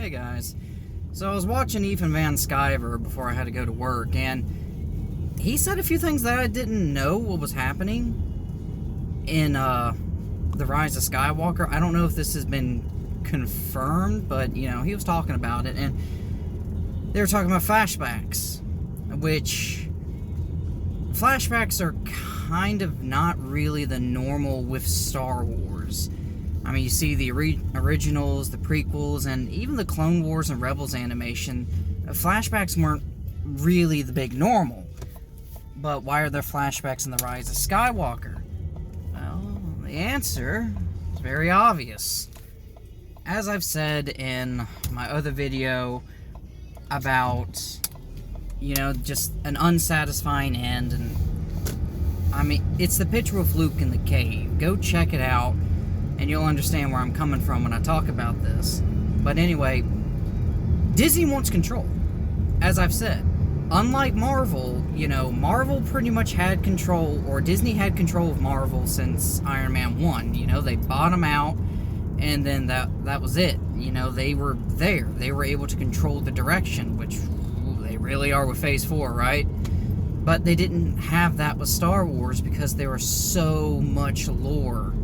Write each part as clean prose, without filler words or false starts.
Hey guys. So I was watching Ethan Van Sciver before I had to go to work, and he said a few things that I didn't know what was happening in The Rise of Skywalker. I don't know if this has been confirmed, but he was talking about it, and they were talking about flashbacks, which flashbacks are kind of not really the normal with Star Wars. I mean, you see the originals, the prequels, and even the Clone Wars and Rebels animation. Flashbacks weren't really the big normal. But why are there flashbacks in The Rise of Skywalker? Well, the answer is very obvious. As I've said in my other video about, just an unsatisfying end, and I mean, it's the picture of Luke in the cave. Go check it out, and you'll understand where I'm coming from when I talk about this. But anyway, Disney wants control. As I've said, unlike Marvel, Marvel pretty much had control, or Disney had control of Marvel since Iron Man 1. They bought them out, and then that was it. They were there. They were able to control the direction, which they really are with Phase 4, right? But they didn't have that with Star Wars because there was so much lore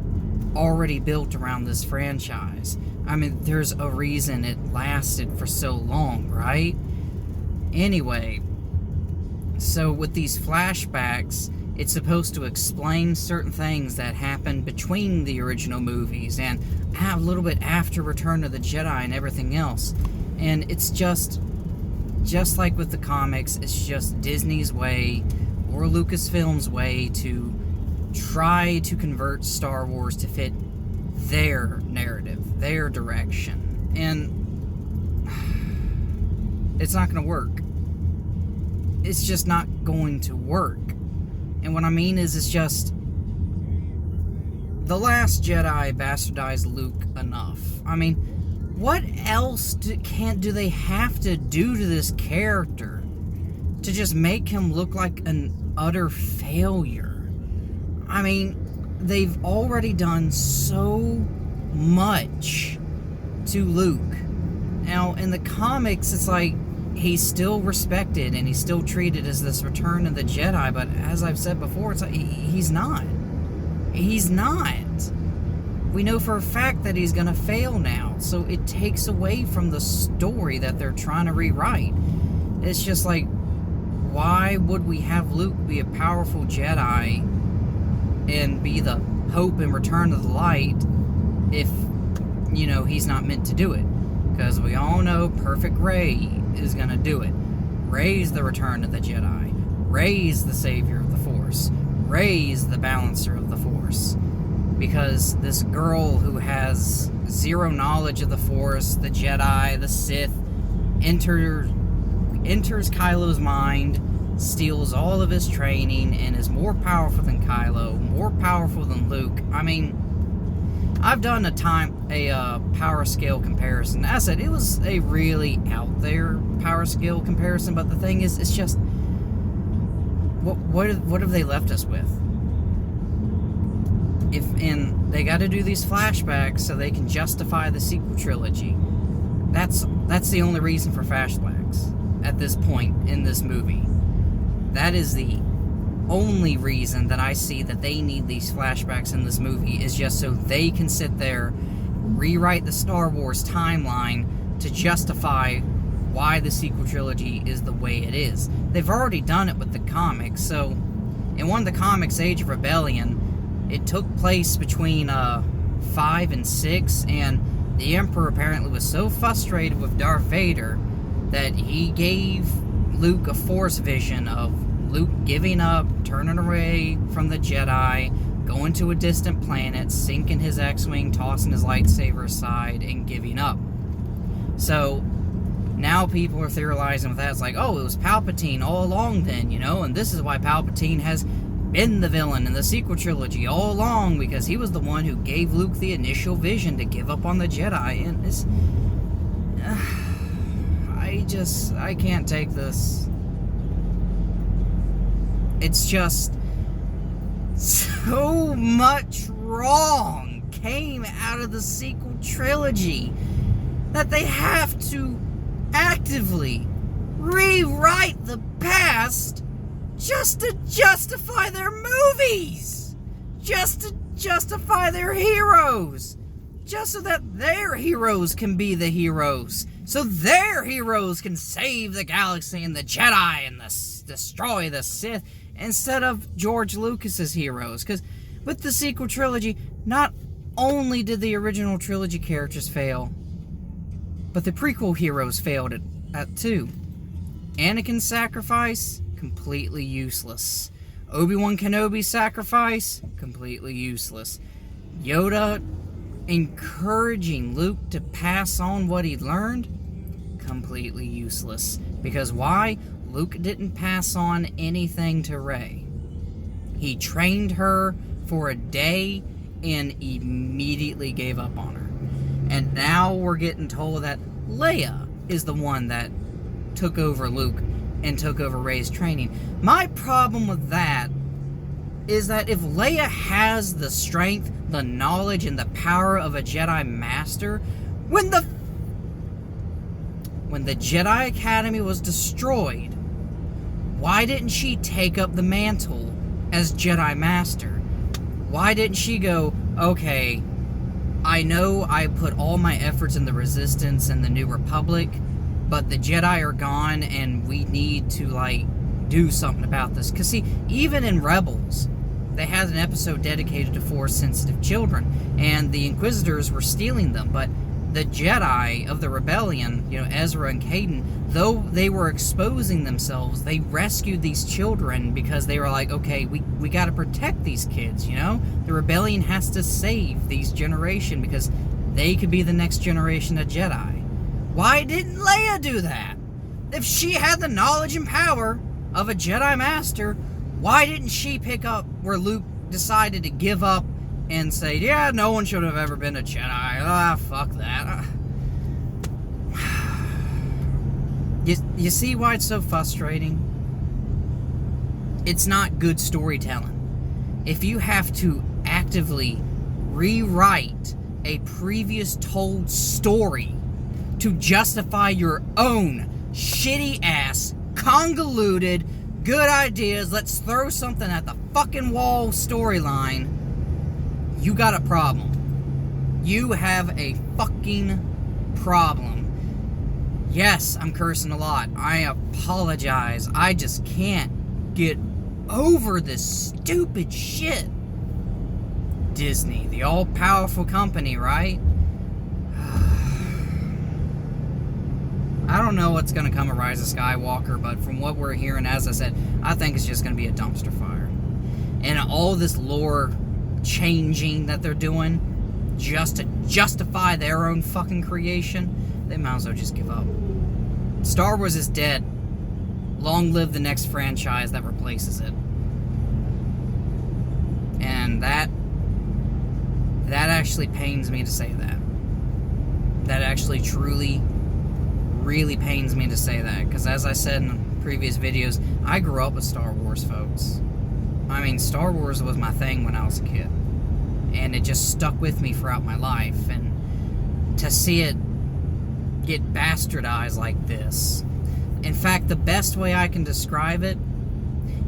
already built around this franchise. I mean, there's a reason it lasted for so long, right? Anyway, so with these flashbacks, it's supposed to explain certain things that happened between the original movies and a little bit after Return of the Jedi and everything else. And it's just like with the comics, it's just Disney's way or Lucasfilm's way to try to convert Star Wars to fit their narrative, their direction. And it's not going to work. It's just not going to work. And what I mean is, it's just The Last Jedi bastardized Luke enough. I mean, what else do they have to do to this character to just make him look like an utter failure? I mean, they've already done so much to Luke. Now, in the comics, it's like he's still respected and he's still treated as this Return of the Jedi, but as I've said before, it's like he's not. He's not. We know for a fact that he's gonna fail now, so it takes away from the story that they're trying to rewrite. It's just like, why would we have Luke be a powerful Jedi and be the hope and return of the light if, he's not meant to do it? Because we all know Perfect Rey is gonna do it. Rey's the return of the Jedi. Rey's the savior of the Force. Rey's the balancer of the Force. Because this girl who has zero knowledge of the Force, the Jedi, the Sith, enters Kylo's mind, steals all of his training, and is more powerful than Kylo, more powerful than Luke. I mean, I've done a power scale comparison. As I said, it was a really out there power scale comparison, but the thing is, it's just, what have they left us with? And they got to do these flashbacks so they can justify the sequel trilogy. That's the only reason for flashbacks at this point in this movie. That is the only reason that I see that they need these flashbacks in this movie, is just so they can sit there, rewrite the Star Wars timeline to justify why the sequel trilogy is the way it is. They've already done it with the comics. So in one of the comics, Age of Rebellion, it took place between 5 and 6, and the Emperor apparently was so frustrated with Darth Vader that he gave Luke a Force vision of Luke giving up, turning away from the Jedi, going to a distant planet, sinking his X-Wing, tossing his lightsaber aside, and giving up. So now people are theorizing with that. It's like, oh, it was Palpatine all along then, and this is why Palpatine has been the villain in the sequel trilogy all along, because he was the one who gave Luke the initial vision to give up on the Jedi. And it's, I can't take this. It's just so much wrong came out of the sequel trilogy. that they have to actively rewrite the past just to justify their movies, just to justify their heroes, just so that their heroes can be the heroes, so their heroes can save the galaxy and the Jedi and destroy the Sith, instead of George Lucas's heroes. Because with the sequel trilogy, not only did the original trilogy characters fail, but the prequel heroes failed at too. Anakin's sacrifice, completely useless. Obi-Wan Kenobi's sacrifice, completely useless. Yoda encouraging Luke to pass on what he'd learned, completely useless. Because why? Luke didn't pass on anything to Rey. He trained her for a day and immediately gave up on her. And now we're getting told that Leia is the one that took over Luke and took over Rey's training. My problem with that is that if Leia has the strength, the knowledge, and the power of a Jedi Master, when the Jedi Academy was destroyed, why didn't she take up the mantle as Jedi Master? Why didn't she go, okay, I know I put all my efforts in the Resistance and the New Republic, but the Jedi are gone and we need to, do something about this. Because, see, even in Rebels, they had an episode dedicated to Force-sensitive children, and the Inquisitors were stealing them, but the Jedi of the Rebellion, Ezra and Kaden, though they were exposing themselves, they rescued these children because they were like, okay, we got to protect these kids, The Rebellion has to save these generation because they could be the next generation of Jedi. Why didn't Leia do that? If she had the knowledge and power of a Jedi Master, why didn't she pick up where Luke decided to give up and say, yeah, no one should have ever been a Jedi. Fuck that. You see why it's so frustrating? It's not good storytelling. If you have to actively rewrite a previous told story to justify your own shitty-ass, convoluted, good ideas, let's throw something at the fucking wall storyline, you got a problem. You have a fucking problem. Yes, I'm cursing a lot. I apologize. I just can't get over this stupid shit. Disney, the all-powerful company, right? I don't know what's going to come of Rise of Skywalker, but from what we're hearing, as I said, I think it's just going to be a dumpster fire. And all this lore changing that they're doing just to justify their own fucking creation, they might as well just give up. Star Wars is dead. Long live the next franchise that replaces it. And that actually pains me to say that. That actually truly, really pains me to say that. Because as I said in previous videos, I grew up with Star Wars, folks. I mean, Star Wars was my thing when I was a kid. And it just stuck with me throughout my life. And to see it get bastardized like this. In fact, the best way I can describe it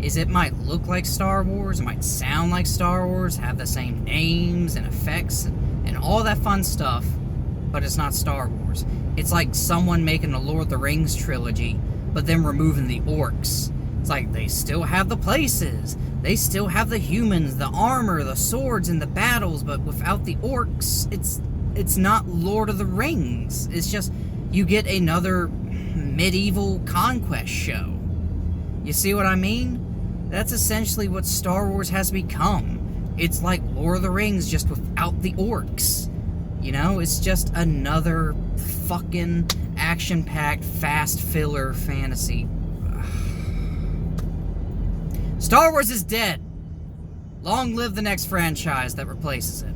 is it might look like Star Wars, it might sound like Star Wars, have the same names and effects and all that fun stuff, but it's not Star Wars. It's like someone making a Lord of the Rings trilogy, but then removing the orcs. It's like they still have the places, they still have the humans, the armor, the swords, and the battles, but without the orcs, it's not Lord of the Rings. It's just, you get another medieval conquest show. You see what I mean? That's essentially what Star Wars has become. It's like Lord of the Rings, just without the orcs. It's just another fucking action-packed, fast filler fantasy. Star Wars is dead. Long live the next franchise that replaces it.